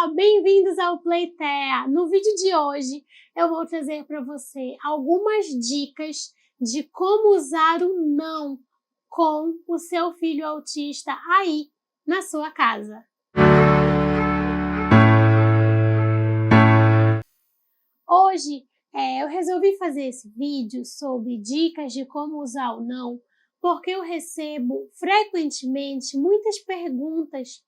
Olá, bem-vindos ao Playtea! No vídeo de hoje eu vou trazer para você algumas dicas de como usar o não com o seu filho autista aí na sua casa. Hoje eu resolvi fazer esse vídeo sobre dicas de como usar o não, porque eu recebo frequentemente muitas perguntas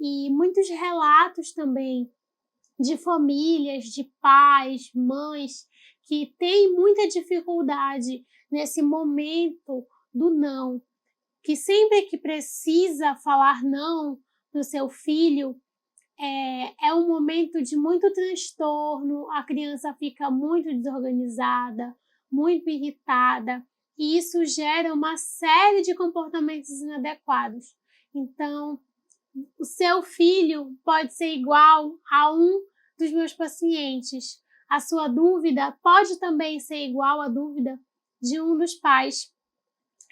e muitos relatos também de famílias, de pais, mães que têm muita dificuldade nesse momento do não, que sempre que precisa falar não para o seu filho, é um momento de muito transtorno, a criança fica muito desorganizada, muito irritada, e isso gera uma série de comportamentos inadequados. Então, o seu filho pode ser igual a um dos meus pacientes. A sua dúvida pode também ser igual à dúvida de um dos pais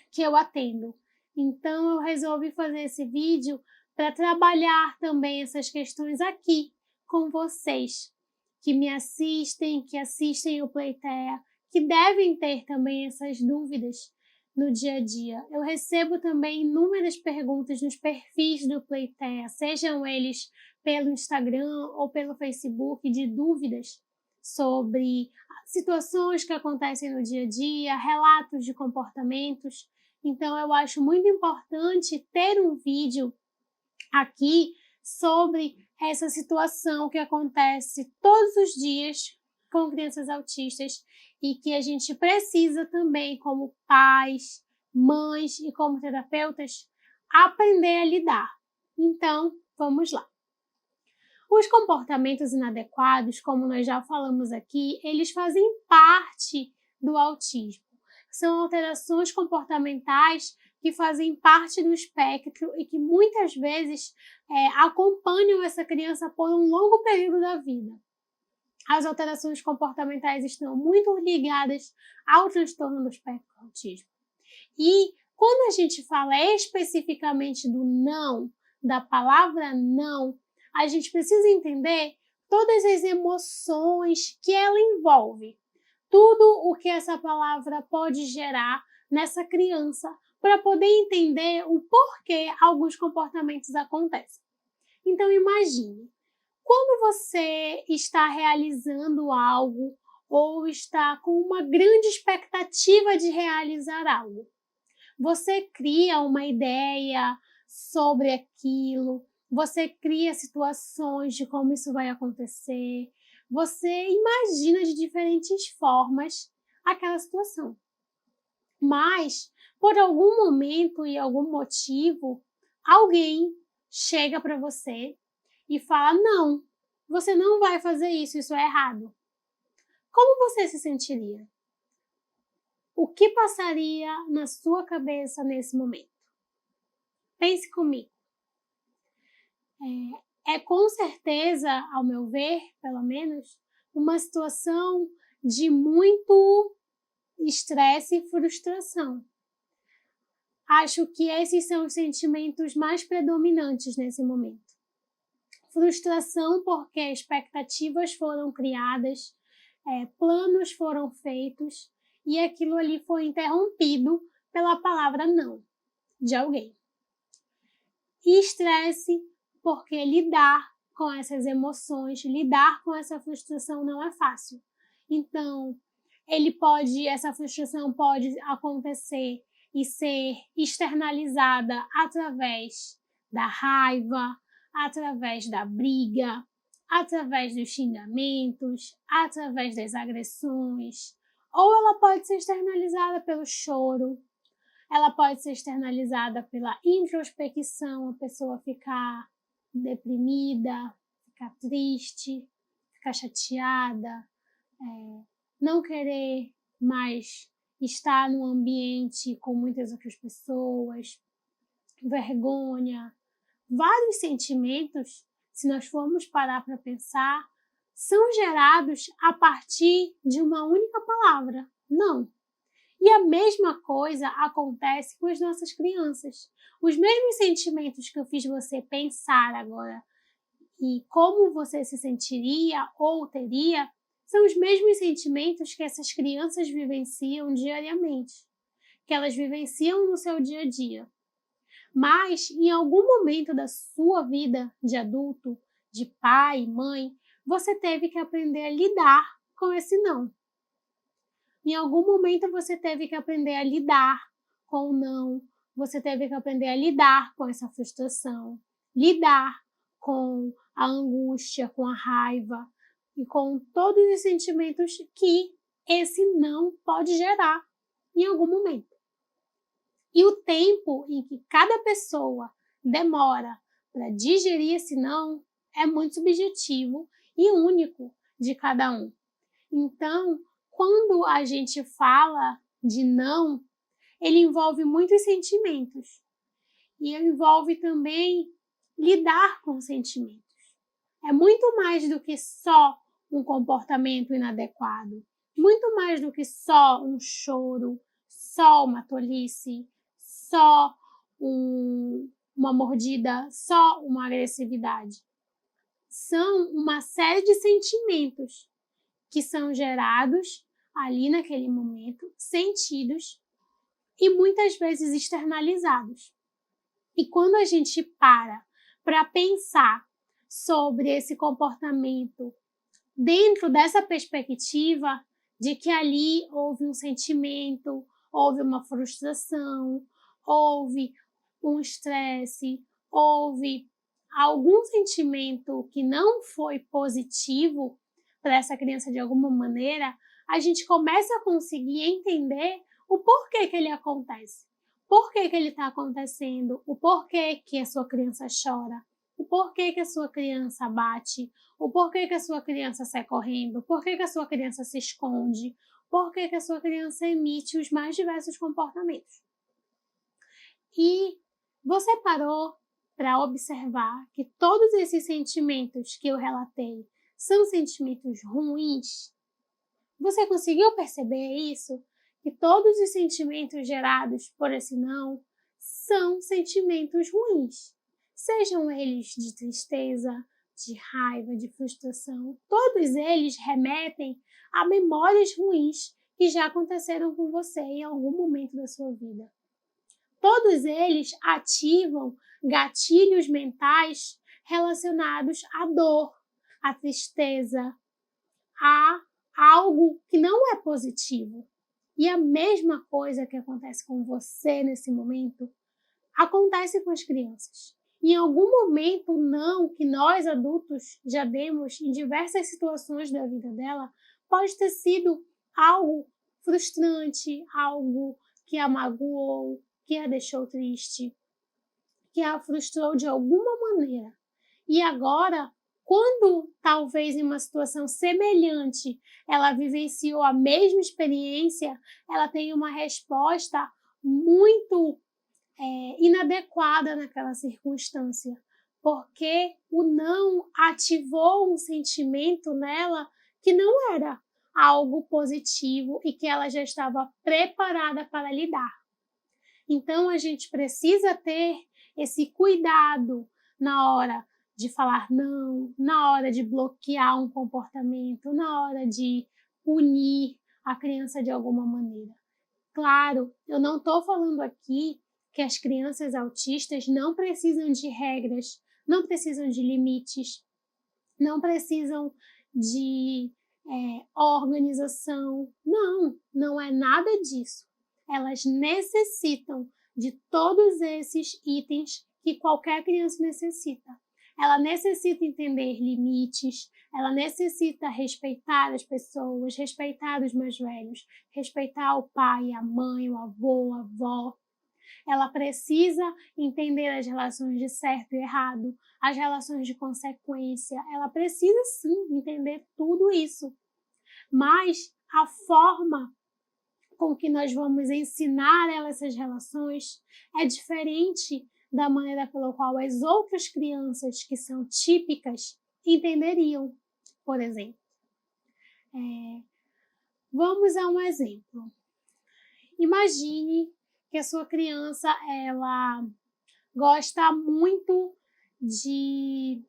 que eu atendo. Então, eu resolvi fazer esse vídeo para trabalhar também essas questões aqui com vocês, que me assistem, que assistem o Playtea, que devem ter também essas dúvidas no dia a dia. Eu recebo também inúmeras perguntas nos perfis do Playtea, sejam eles pelo Instagram ou pelo Facebook, de dúvidas sobre situações que acontecem no dia a dia, relatos de comportamentos. Então, eu acho muito importante ter um vídeo aqui sobre essa situação que acontece todos os dias com crianças autistas e que a gente precisa também, como pais, mães e como terapeutas, aprender a lidar. Então, vamos lá. Os comportamentos inadequados, como nós já falamos aqui, eles fazem parte do autismo. São alterações comportamentais que fazem parte do espectro e que muitas vezes acompanham essa criança por um longo período da vida. As alterações comportamentais estão muito ligadas ao transtorno do espectro do autismo. E quando a gente fala especificamente do não, da palavra não, a gente precisa entender todas as emoções que ela envolve. Tudo o que essa palavra pode gerar nessa criança para poder entender o porquê alguns comportamentos acontecem. Então imagine, quando você está realizando algo ou está com uma grande expectativa de realizar algo, você cria uma ideia sobre aquilo, você cria situações de como isso vai acontecer, você imagina de diferentes formas aquela situação. Mas, por algum momento e algum motivo, alguém chega para você e fala: não, você não vai fazer isso, isso é errado. Como você se sentiria? O que passaria na sua cabeça nesse momento? Pense comigo. É com certeza, ao meu ver, pelo menos, uma situação de muito estresse e frustração. Acho que esses são os sentimentos mais predominantes nesse momento. Frustração porque expectativas foram criadas, planos foram feitos e aquilo ali foi interrompido pela palavra não de alguém. E estresse porque lidar com essas emoções, lidar com essa frustração não é fácil. Então, essa frustração pode acontecer e ser externalizada através da raiva, através da briga, através dos xingamentos, através das agressões, ou ela pode ser externalizada pelo choro, ela pode ser externalizada pela introspecção, a pessoa ficar deprimida, ficar triste, ficar chateada, não querer mais estar num ambiente com muitas outras pessoas, vergonha. Vários sentimentos, se nós formos parar para pensar, são gerados a partir de uma única palavra, não. E a mesma coisa acontece com as nossas crianças. Os mesmos sentimentos que eu fiz você pensar agora e como você se sentiria ou teria são os mesmos sentimentos que essas crianças vivenciam diariamente, que elas vivenciam no seu dia a dia. Mas, em algum momento da sua vida de adulto, de pai, mãe, você teve que aprender a lidar com esse não. Em algum momento você teve que aprender a lidar com o não, você teve que aprender a lidar com essa frustração, lidar com a angústia, com a raiva e com todos os sentimentos que esse não pode gerar em algum momento. E o tempo em que cada pessoa demora para digerir esse não é muito subjetivo e único de cada um. Então, quando a gente fala de não, ele envolve muitos sentimentos e envolve também lidar com sentimentos. É muito mais do que só um comportamento inadequado, muito mais do que só um choro, só uma tolice, só uma mordida, só uma agressividade. São uma série de sentimentos que são gerados ali naquele momento, sentidos e muitas vezes externalizados. E quando a gente para pensar sobre esse comportamento dentro dessa perspectiva de que ali houve um sentimento, houve uma frustração, houve um estresse, houve algum sentimento que não foi positivo para essa criança de alguma maneira, a gente começa a conseguir entender o porquê que ele acontece. Por que ele está acontecendo? O porquê que a sua criança chora? O porquê que a sua criança bate? O porquê que a sua criança sai correndo? Por que a sua criança se esconde? Por que a sua criança emite os mais diversos comportamentos? E você parou para observar que todos esses sentimentos que eu relatei são sentimentos ruins? Você conseguiu perceber isso? Que todos os sentimentos gerados por esse não são sentimentos ruins. Sejam eles de tristeza, de raiva, de frustração, todos eles remetem a memórias ruins que já aconteceram com você em algum momento da sua vida. Todos eles ativam gatilhos mentais relacionados à dor, à tristeza, a algo que não é positivo. E a mesma coisa que acontece com você nesse momento acontece com as crianças. Em algum momento, não que nós adultos já demos em diversas situações da vida dela, pode ter sido algo frustrante, algo que a magoou, que a deixou triste, que a frustrou de alguma maneira. E agora, quando talvez em uma situação semelhante ela vivenciou a mesma experiência, ela tem uma resposta muito inadequada naquela circunstância, porque o não ativou um sentimento nela que não era algo positivo e que ela já estava preparada para lidar. Então a gente precisa ter esse cuidado na hora de falar não, na hora de bloquear um comportamento, na hora de punir a criança de alguma maneira. Claro, eu não estou falando aqui que as crianças autistas não precisam de regras, não precisam de limites, não precisam de organização. Não, não é nada disso. Elas necessitam de todos esses itens que qualquer criança necessita. Ela necessita entender limites, ela necessita respeitar as pessoas, respeitar os mais velhos, respeitar o pai, a mãe, o avô, a avó. Ela precisa entender as relações de certo e errado, as relações de consequência. Ela precisa sim entender tudo isso. Mas a forma com que nós vamos ensinar ela essas relações é diferente da maneira pela qual as outras crianças que são típicas entenderiam, por exemplo. Vamos a um exemplo. Imagine que a sua criança ela gosta muito de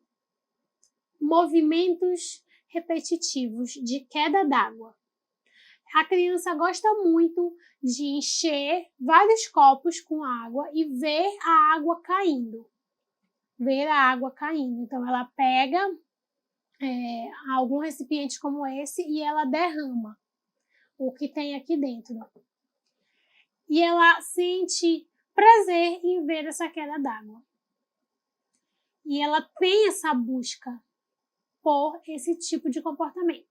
movimentos repetitivos de queda d'água. A criança gosta muito de encher vários copos com água e ver a água caindo. Então, ela pega algum recipiente como esse e ela derrama o que tem aqui dentro. E ela sente prazer em ver essa queda d'água. E ela tem essa busca por esse tipo de comportamento.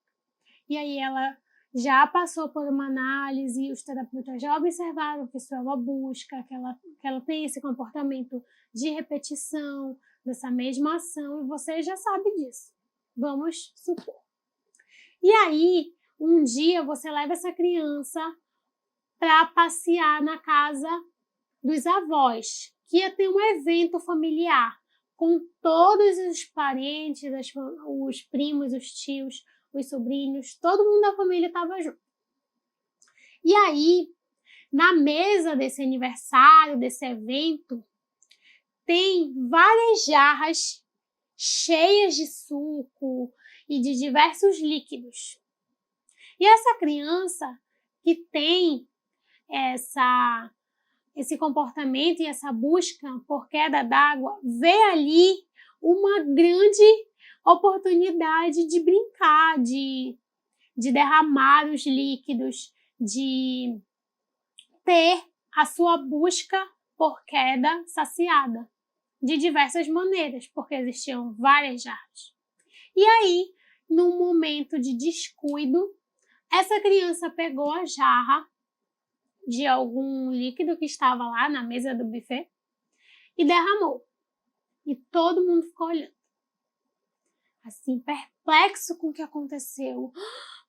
E aí ela já passou por uma análise, os terapeutas já observaram que isso é uma busca, que ela tem esse comportamento de repetição dessa mesma ação, e você já sabe disso. Vamos supor. E aí, um dia você leva essa criança para passear na casa dos avós, que ia ter um evento familiar com todos os parentes, os primos, os tios, os sobrinhos, todo mundo da família estava junto. E aí, na mesa desse aniversário, desse evento, tem várias jarras cheias de suco e de diversos líquidos. E essa criança que tem esse comportamento e essa busca por queda d'água, vê ali uma grande oportunidade de brincar, de derramar os líquidos, de ter a sua busca por queda saciada, de diversas maneiras, porque existiam várias jarras. E aí, num momento de descuido, essa criança pegou a jarra de algum líquido que estava lá na mesa do buffet e derramou. E todo mundo ficou olhando, assim, perplexo com o que aconteceu.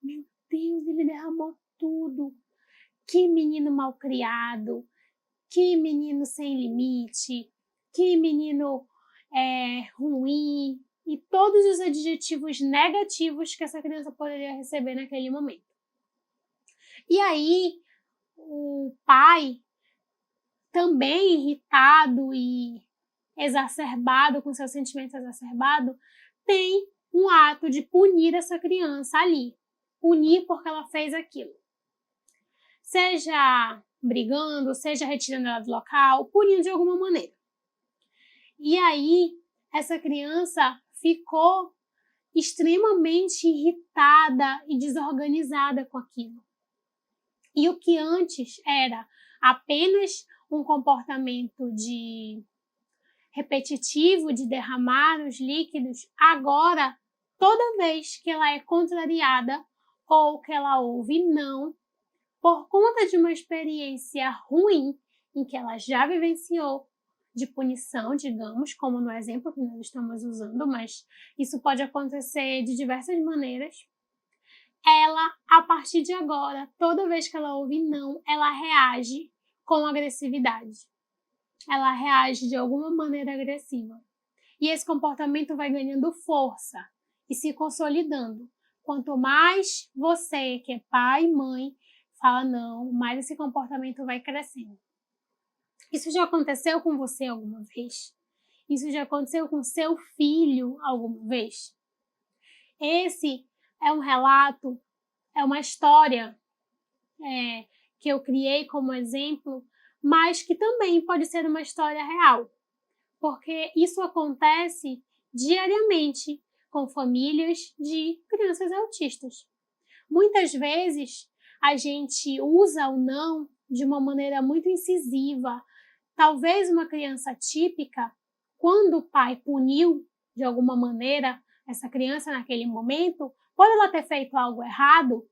Meu Deus, ele derramou tudo. Que menino malcriado, que menino sem limite, que menino ruim, e todos os adjetivos negativos que essa criança poderia receber naquele momento. E aí, o pai, também irritado e exacerbado, com seus sentimentos exacerbados, tem um ato de punir essa criança ali. Punir porque ela fez aquilo. Seja brigando, seja retirando ela do local, punindo de alguma maneira. E aí, essa criança ficou extremamente irritada e desorganizada com aquilo. E o que antes era apenas um comportamento repetitivo de derramar os líquidos, agora, toda vez que ela é contrariada ou que ela ouve não, por conta de uma experiência ruim em que ela já vivenciou, de punição, digamos, como no exemplo que nós estamos usando, mas isso pode acontecer de diversas maneiras, ela, a partir de agora, toda vez que ela ouve não, ela reage com agressividade. Ela reage de alguma maneira agressiva. E esse comportamento vai ganhando força e se consolidando. Quanto mais você, que é pai e mãe, fala não, mais esse comportamento vai crescendo. Isso já aconteceu com você alguma vez? Isso já aconteceu com seu filho alguma vez? Esse é um relato, é uma história que eu criei como exemplo, mas que também pode ser uma história real, porque isso acontece diariamente com famílias de crianças autistas. Muitas vezes a gente usa o não de uma maneira muito incisiva. Talvez uma criança típica, quando o pai puniu de alguma maneira essa criança naquele momento, por ela ter feito algo errado,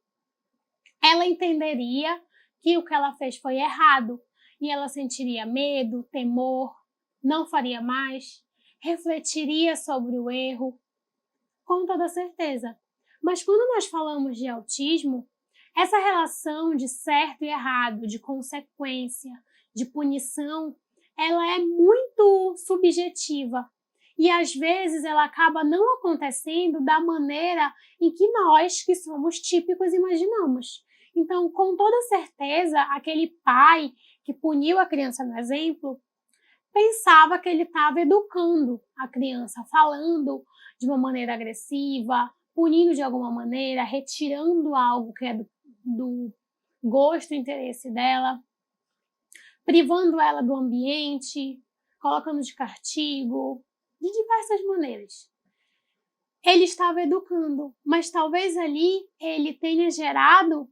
ela entenderia que o que ela fez foi errado e ela sentiria medo, temor, não faria mais, refletiria sobre o erro, com toda certeza. Mas quando nós falamos de autismo, essa relação de certo e errado, de consequência, de punição, ela é muito subjetiva e às vezes ela acaba não acontecendo da maneira em que nós, que somos típicos, imaginamos. Então, com toda certeza, aquele pai que puniu a criança no exemplo pensava que ele estava educando a criança, falando de uma maneira agressiva, punindo de alguma maneira, retirando algo que é do gosto e interesse dela, privando ela do ambiente, colocando de castigo, de diversas maneiras. Ele estava educando, mas talvez ali ele tenha gerado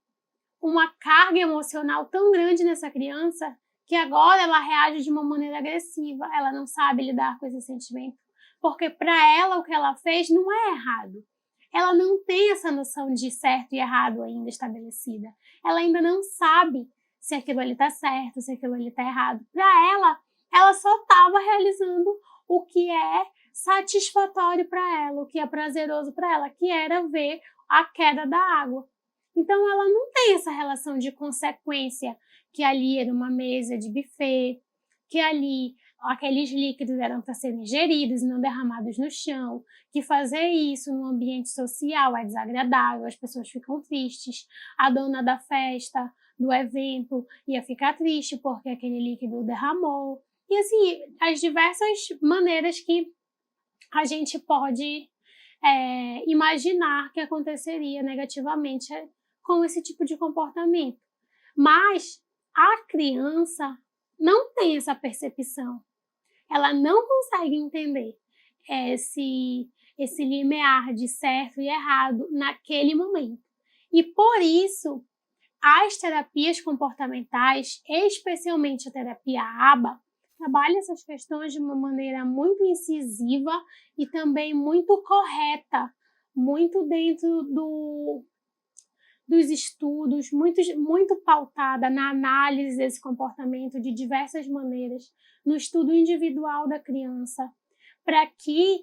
uma carga emocional tão grande nessa criança que agora ela reage de uma maneira agressiva, ela não sabe lidar com esse sentimento, porque para ela o que ela fez não é errado. Ela não tem essa noção de certo e errado ainda estabelecida. Ela ainda não sabe se aquilo ali está certo, se aquilo ali está errado. Para ela só estava realizando o que é satisfatório para ela, o que é prazeroso para ela, que era ver a queda da água. Então ela não tem essa relação de consequência, que ali era uma mesa de buffet, que ali aqueles líquidos eram para serem ingeridos e não derramados no chão, que fazer isso no ambiente social é desagradável, as pessoas ficam tristes, a dona da festa, do evento, ia ficar triste porque aquele líquido derramou. E assim, as diversas maneiras que a gente pode imaginar que aconteceria negativamente com esse tipo de comportamento. Mas a criança não tem essa percepção. Ela não consegue entender esse limiar de certo e errado naquele momento. E por isso, as terapias comportamentais, especialmente a terapia ABA, trabalha essas questões de uma maneira muito incisiva e também muito correta, muito dentro dos estudos, muito pautada na análise desse comportamento de diversas maneiras, no estudo individual da criança, para que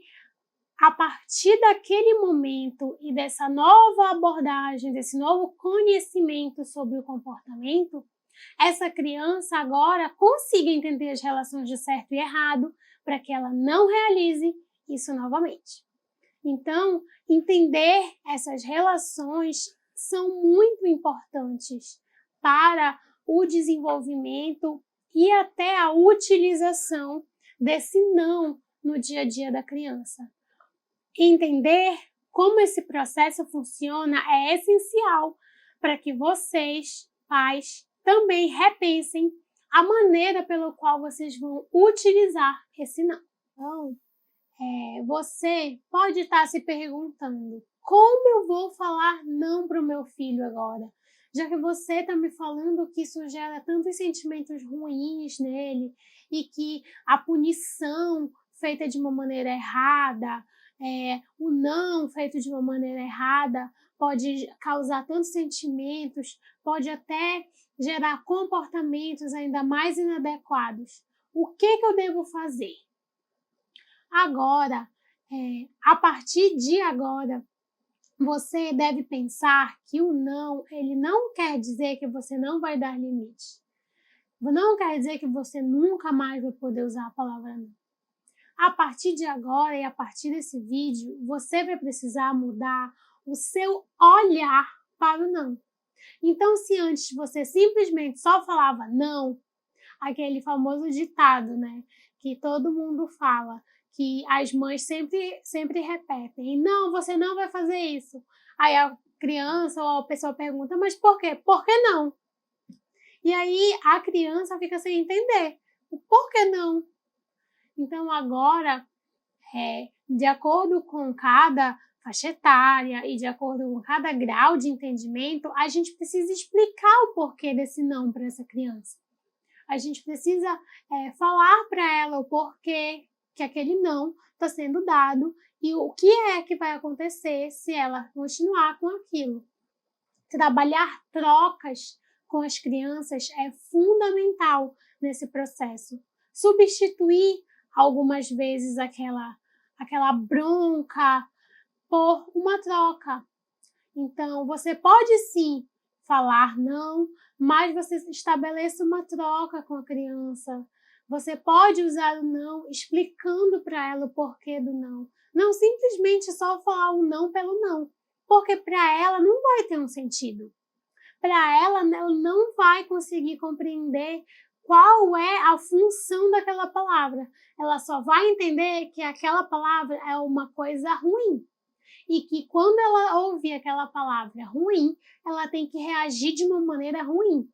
a partir daquele momento e dessa nova abordagem, desse novo conhecimento sobre o comportamento, essa criança agora consiga entender as relações de certo e errado para que ela não realize isso novamente. Então, entender essas relações são muito importantes para o desenvolvimento e até a utilização desse não no dia a dia da criança. Entender como esse processo funciona é essencial para que vocês, pais, também repensem a maneira pela qual vocês vão utilizar esse não. Então, você pode estar se perguntando: como eu vou falar não para o meu filho agora? Já que você está me falando que isso gera tantos sentimentos ruins nele e que a punição feita de uma maneira errada, o não feito de uma maneira errada pode causar tantos sentimentos, pode até gerar comportamentos ainda mais inadequados. O que eu devo fazer? Agora, a partir de agora, você deve pensar que o não, ele não quer dizer que você não vai dar limite. Não quer dizer que você nunca mais vai poder usar a palavra não. A partir de agora e a partir desse vídeo, você vai precisar mudar o seu olhar para o não. Então, se antes você simplesmente só falava não, aquele famoso ditado, né, que todo mundo fala, que as mães sempre repetem: não, você não vai fazer isso. Aí a criança ou a pessoa pergunta: mas por quê? Por que não? E aí a criança fica sem entender o por que não. Então agora, de acordo com cada faixa etária e de acordo com cada grau de entendimento, a gente precisa explicar o porquê desse não para essa criança. A gente precisa falar para ela o porquê que aquele não está sendo dado e o que é que vai acontecer se ela continuar com aquilo. Trabalhar trocas com as crianças é fundamental nesse processo. Substituir algumas vezes aquela bronca por uma troca. Então, você pode sim falar não, mas você estabeleça uma troca com a criança. Você pode usar o não explicando para ela o porquê do não. Não simplesmente só falar o não pelo não, porque para ela não vai ter um sentido. Para ela não vai conseguir compreender qual é a função daquela palavra. Ela só vai entender que aquela palavra é uma coisa ruim. E que quando ela ouve aquela palavra ruim, ela tem que reagir de uma maneira ruim.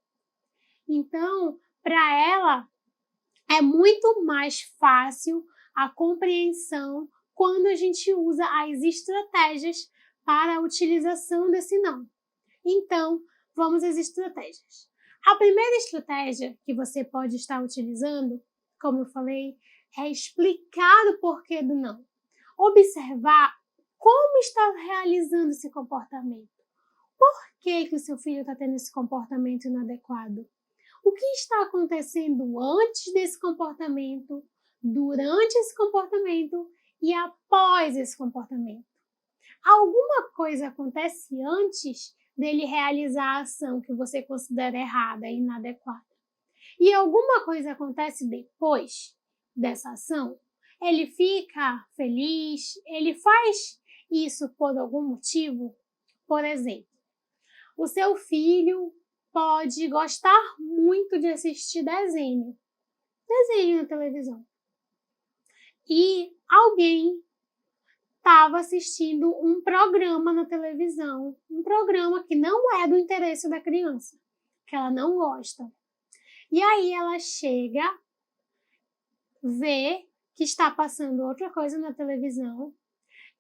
Então, para ela, é muito mais fácil a compreensão quando a gente usa as estratégias para a utilização desse não. Então, vamos às estratégias. A primeira estratégia que você pode estar utilizando, como eu falei, é explicar o porquê do não. Observar como está realizando esse comportamento. Por que o seu filho está tendo esse comportamento inadequado? O que está acontecendo antes desse comportamento, durante esse comportamento e após esse comportamento? Alguma coisa acontece antes dele realizar a ação que você considera errada e inadequada. E alguma coisa acontece depois dessa ação. Ele fica feliz, ele faz isso por algum motivo. Por exemplo, o seu filho pode gostar muito de assistir desenho na televisão. E alguém estava assistindo um programa na televisão, um programa que não é do interesse da criança, que ela não gosta. E aí ela chega, vê que está passando outra coisa na televisão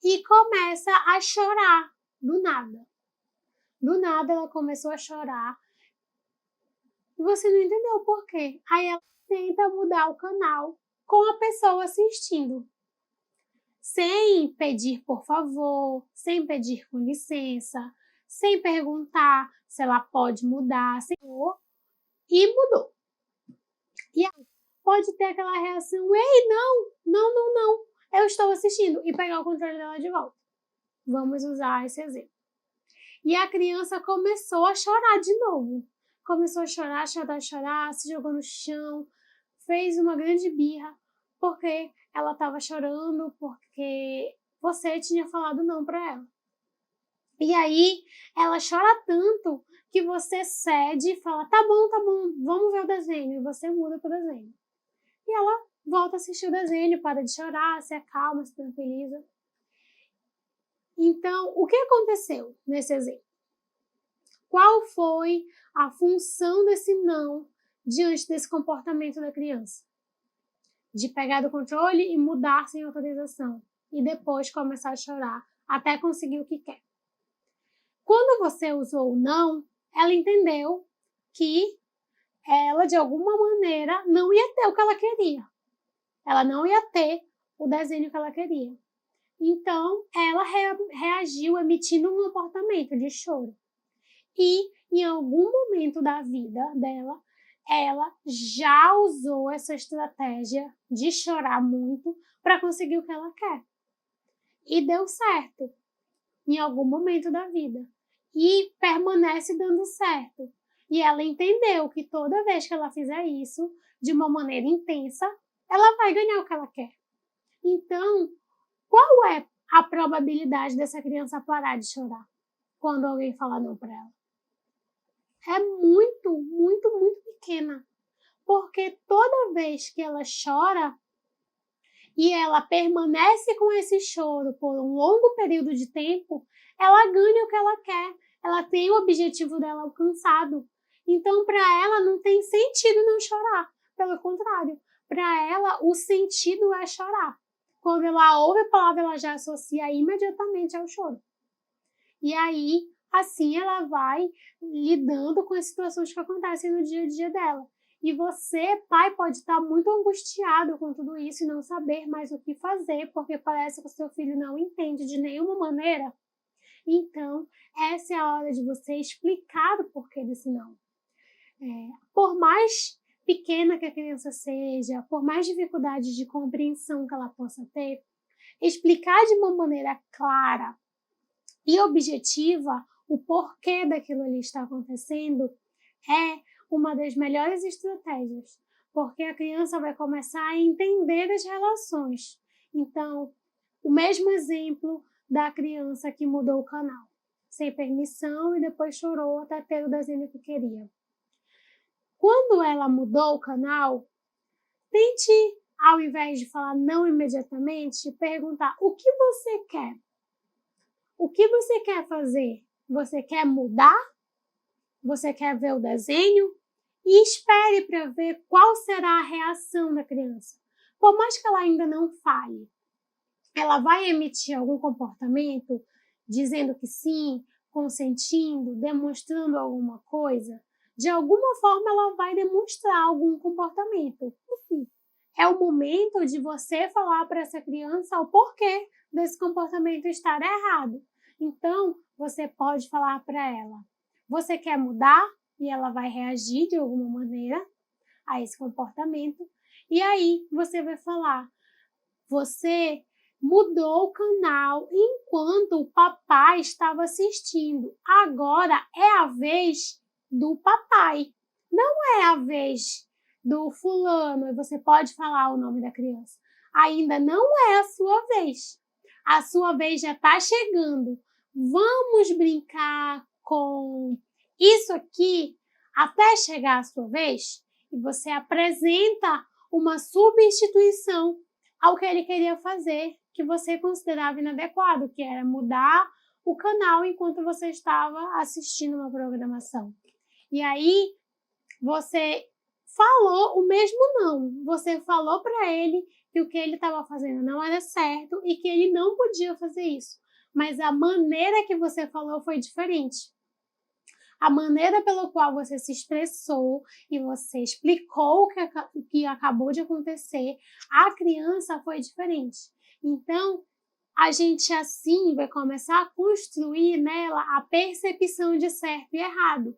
e começa a chorar do nada. Do nada ela começou a chorar. E você não entendeu por quê. Aí ela tenta mudar o canal com a pessoa assistindo. Sem pedir por favor, sem pedir com licença, sem perguntar se ela pode mudar, e mudou. E aí pode ter aquela reação, ei, não, eu estou assistindo, e pegar o controle dela de volta. Vamos usar esse exemplo. E a criança começou a chorar de novo. Começou a chorar, se jogou no chão, fez uma grande birra, porque ela estava chorando, porque você tinha falado não para ela. E aí, ela chora tanto que você cede e fala, tá bom, vamos ver o desenho. E você muda pro desenho. E ela volta a assistir o desenho, para de chorar, se acalma, se tranquiliza. Então, o que aconteceu nesse exemplo? Qual foi a função desse não diante desse comportamento da criança? De pegar do controle e mudar sem autorização. E depois começar a chorar até conseguir o que quer. Quando você usou o não, ela entendeu que ela, de alguma maneira, não ia ter o que ela queria. Ela não ia ter o desenho que ela queria. Então, ela reagiu emitindo um comportamento de choro. E, em algum momento da vida dela, ela já usou essa estratégia de chorar muito para conseguir o que ela quer. E deu certo em algum momento da vida. E permanece dando certo. E ela entendeu que toda vez que ela fizer isso, de uma maneira intensa, ela vai ganhar o que ela quer. Então, qual é a probabilidade dessa criança parar de chorar quando alguém falar não para ela? É muito pequena. Porque toda vez que ela chora e ela permanece com esse choro por um longo período de tempo, ela ganha o que ela quer. Ela tem o objetivo dela alcançado. Então, para ela, não tem sentido não chorar. Pelo contrário, para ela, o sentido é chorar. Quando ela ouve a palavra, ela já associa imediatamente ao choro. E aí, assim, ela vai lidando com as situações que acontecem no dia a dia dela. E você, pai, pode estar muito angustiado com tudo isso e não saber mais o que fazer, porque parece que o seu filho não entende de nenhuma maneira. Então, essa é a hora de você explicar o porquê desse não. Por mais pequena que a criança seja, por mais dificuldades de compreensão que ela possa ter, explicar de uma maneira clara e objetiva o porquê daquilo ali está acontecendo é uma das melhores estratégias, porque a criança vai começar a entender as relações. Então, o mesmo exemplo da criança que mudou o canal, sem permissão e depois chorou até ter o desenho que queria. Quando ela mudou o canal, tente, ao invés de falar não imediatamente, perguntar o que você quer? O que você quer fazer? Você quer mudar? Você quer ver o desenho? E espere para ver qual será a reação da criança. Por mais que ela ainda não fale, ela vai emitir algum comportamento dizendo que sim, consentindo, demonstrando alguma coisa. De alguma forma ela vai demonstrar algum comportamento. Enfim, é o momento de você falar para essa criança o porquê desse comportamento estar errado. Então, você pode falar para ela: você quer mudar? E ela vai reagir de alguma maneira a esse comportamento. E aí você vai falar: você mudou o canal enquanto o papai estava assistindo. Agora é a vez do papai. Não é a vez do fulano. E você pode falar o nome da criança. Ainda não é a sua vez. A sua vez já está chegando. Vamos brincar com isso aqui até chegar a sua vez? E você apresenta uma substituição ao que ele queria fazer, que você considerava inadequado, que era mudar o canal enquanto você estava assistindo uma programação. E aí você falou o mesmo não. Você falou para ele que o que ele estava fazendo não era certo e que ele não podia fazer isso. Mas a maneira que você falou foi diferente. A maneira pela qual você se expressou e você explicou o que acabou de acontecer, a criança foi diferente. Então, a gente assim vai começar a construir nela a percepção de certo e errado,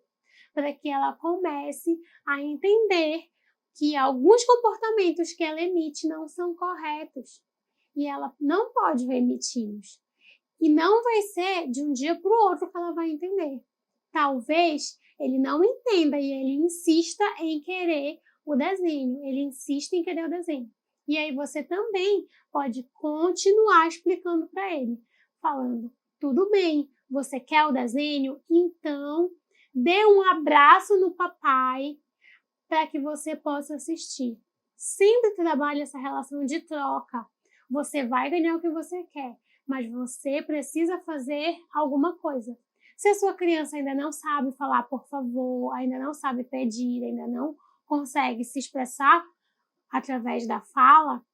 para que ela comece a entender que alguns comportamentos que ela emite não são corretos e ela não pode emitir-los. E não vai ser de um dia para o outro que ela vai entender. Talvez ele não entenda e ele insista em querer o desenho, ele insiste em querer o desenho. E aí você também pode continuar explicando para ele, falando: tudo bem, você quer o desenho? Então dê um abraço no papai para que você possa assistir. Sempre trabalhe essa relação de troca. Você vai ganhar o que você quer, mas você precisa fazer alguma coisa. Se a sua criança ainda não sabe falar por favor, ainda não sabe pedir, ainda não consegue se expressar através da fala,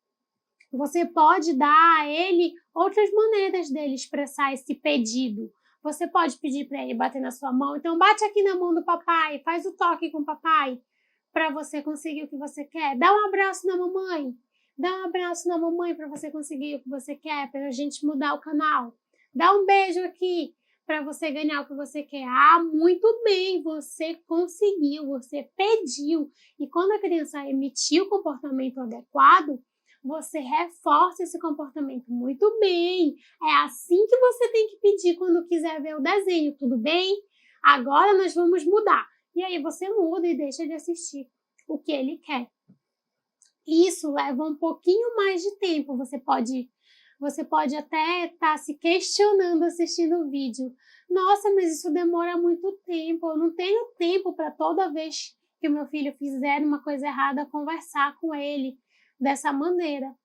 você pode dar a ele outras maneiras dele expressar esse pedido. Você pode pedir para ele bater na sua mão, então bate aqui na mão do papai, faz o toque com o papai, para você conseguir o que você quer. Dá um abraço na mamãe, dá um abraço na mamãe para você conseguir o que você quer, para a gente mudar o canal. Dá um beijo aqui para você ganhar o que você quer. Ah, muito bem, você conseguiu, você pediu. E quando a criança emitiu o comportamento adequado, você reforça esse comportamento. Muito bem, é assim que você tem que pedir quando quiser ver o desenho, tudo bem? Agora nós vamos mudar. E aí você muda e deixa de assistir o que ele quer. Isso leva um pouquinho mais de tempo. Você pode até estar se questionando assistindo o vídeo. Nossa, mas isso demora muito tempo. Eu não tenho tempo para toda vez que o meu filho fizer uma coisa errada, conversar com ele dessa maneira.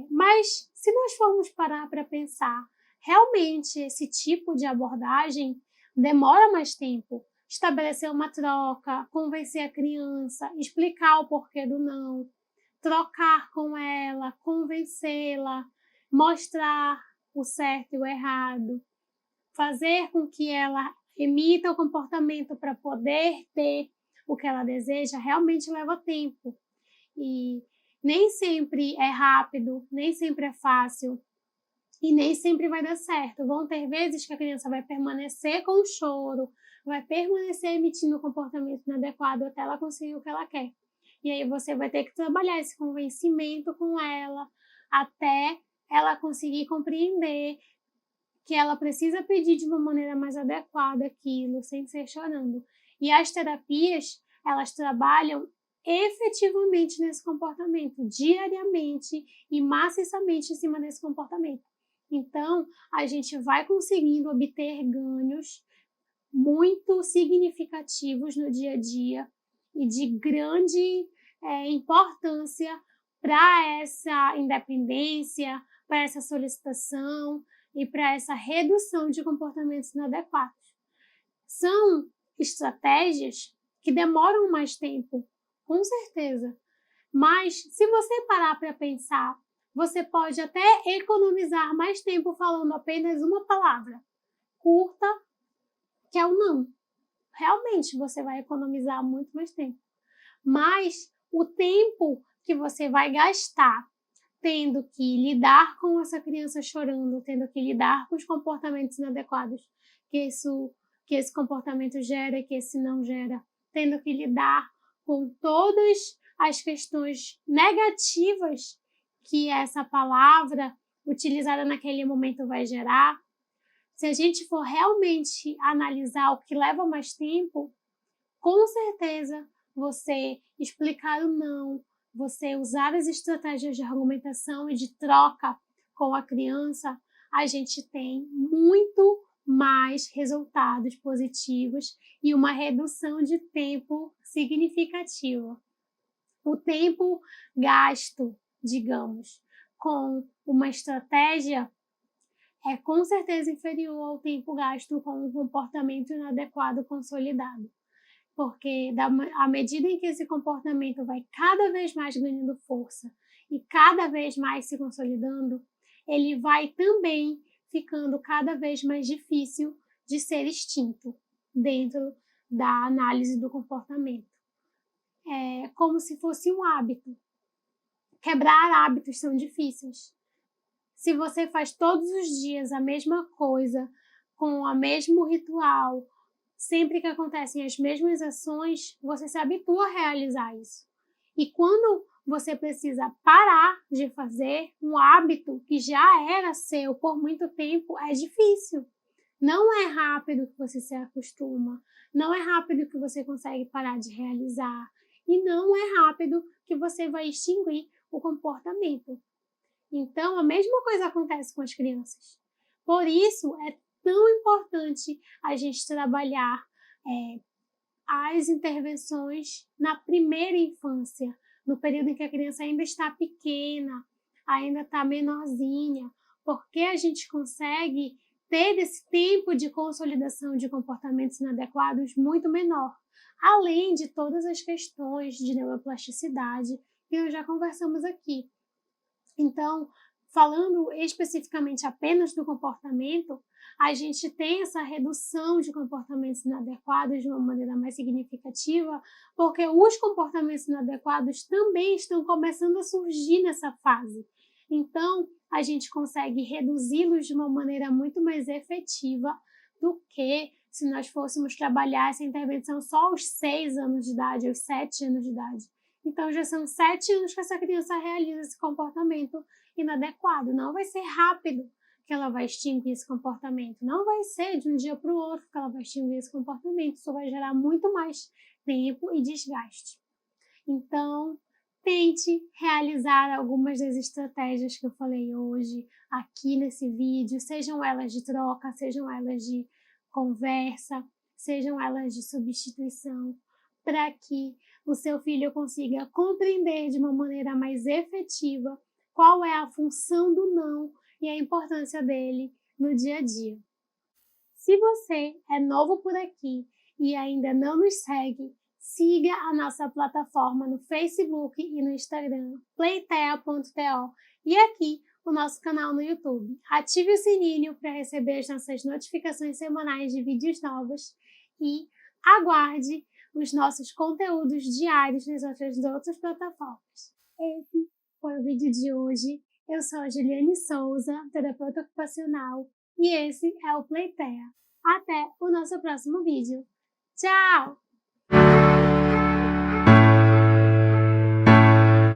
Mas se nós formos parar para pensar, realmente esse tipo de abordagem demora mais tempo. Estabelecer uma troca, convencer a criança, explicar o porquê do não, trocar com ela, convencê-la, mostrar o certo e o errado, fazer com que ela emita o comportamento para poder ter o que ela deseja, realmente leva tempo. E nem sempre é rápido, nem sempre é fácil e nem sempre vai dar certo. Vão ter vezes que a criança vai permanecer com o choro, vai permanecer emitindo o comportamento inadequado até ela conseguir o que ela quer. E aí você vai ter que trabalhar esse convencimento com ela até ela conseguir compreender que ela precisa pedir de uma maneira mais adequada aquilo, sem ser chorando. E as terapias, elas trabalham efetivamente nesse comportamento, diariamente e maciçamente em cima desse comportamento. Então, a gente vai conseguindo obter ganhos muito significativos no dia a dia e de grande importância para essa independência, para essa solicitação e para essa redução de comportamentos inadequados. São estratégias que demoram mais tempo, com certeza, mas se você parar para pensar, você pode até economizar mais tempo falando apenas uma palavra curta, que é o não. Realmente você vai economizar muito mais tempo. Mas o tempo que você vai gastar tendo que lidar com essa criança chorando, tendo que lidar com os comportamentos inadequados que esse comportamento gera e que esse não gera, tendo que lidar com todas as questões negativas que essa palavra utilizada naquele momento vai gerar, se a gente for realmente analisar o que leva mais tempo, com certeza você explicar o não, você usar as estratégias de argumentação e de troca com a criança, a gente tem muito mais resultados positivos e uma redução de tempo significativa. O tempo gasto, digamos, com uma estratégia é com certeza inferior ao tempo gasto com um comportamento inadequado consolidado. Porque à medida em que esse comportamento vai cada vez mais ganhando força e cada vez mais se consolidando, ele vai também ficando cada vez mais difícil de ser extinto dentro da análise do comportamento. É como se fosse um hábito. Quebrar hábitos são difíceis. Se você faz todos os dias a mesma coisa, com o mesmo ritual, sempre que acontecem as mesmas ações, você se habitua a realizar isso. E quando você precisa parar de fazer um hábito que já era seu por muito tempo, é difícil. Não é rápido que você se acostuma, não é rápido que você consegue parar de realizar e não é rápido que você vai extinguir o comportamento. Então, a mesma coisa acontece com as crianças. Por isso, é tão importante a gente trabalhar as intervenções na primeira infância, no período em que a criança ainda está pequena, ainda está menorzinha, porque a gente consegue ter esse tempo de consolidação de comportamentos inadequados muito menor, além de todas as questões de neuroplasticidade que nós já conversamos aqui. Então, falando especificamente apenas do comportamento, a gente tem essa redução de comportamentos inadequados de uma maneira mais significativa, porque os comportamentos inadequados também estão começando a surgir nessa fase. Então, a gente consegue reduzi-los de uma maneira muito mais efetiva do que se nós fôssemos trabalhar essa intervenção só aos 6 anos de idade, aos 7 anos de idade. Então, já são 7 anos que essa criança realiza esse comportamento inadequado. Não vai ser rápido que ela vai extinguir esse comportamento. Não vai ser de um dia para o outro que ela vai extinguir esse comportamento. Isso vai gerar muito mais tempo e desgaste. Então, tente realizar algumas das estratégias que eu falei hoje aqui nesse vídeo, sejam elas de troca, sejam elas de conversa, sejam elas de substituição, para que o seu filho consiga compreender de uma maneira mais efetiva qual é a função do não e a importância dele no dia a dia. Se você é novo por aqui e ainda não nos segue, siga a nossa plataforma no Facebook e no Instagram, playtea.to, e aqui o nosso canal no YouTube. Ative o sininho para receber as nossas notificações semanais de vídeos novos e aguarde os nossos conteúdos diários nas outras plataformas. Esse foi o vídeo de hoje. Eu sou a Juliane Souza, terapeuta ocupacional, e esse é o Playtea. Até o nosso próximo vídeo. Tchau!